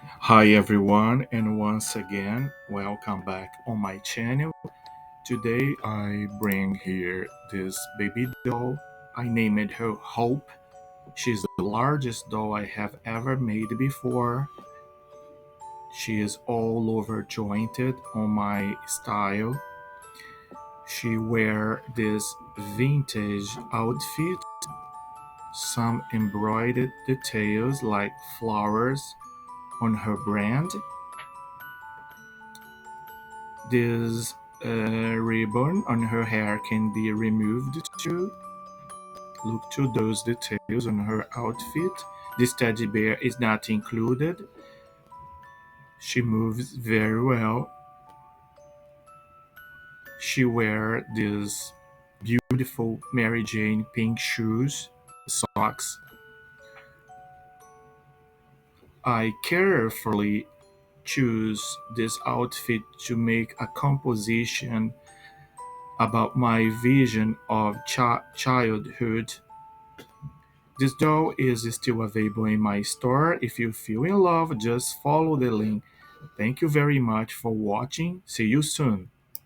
Hi everyone, and once again, welcome back on my channel. Today I bring here this baby doll. I named her Hope. She's the largest doll I have ever made before. She is all over jointed on my style. She wear this vintage outfit, some embroidered details like flowers on her brand. This ribbon on her hair can be removed too. Look to those details on her outfit. This teddy bear is not included. She moves very well. She wears these beautiful Mary Jane pink shoes, socks. I carefully choose this outfit to make a composition about my vision of childhood. This doll is still available in my store. If you feel in love, just follow the link. Thank you very much for watching. See you soon.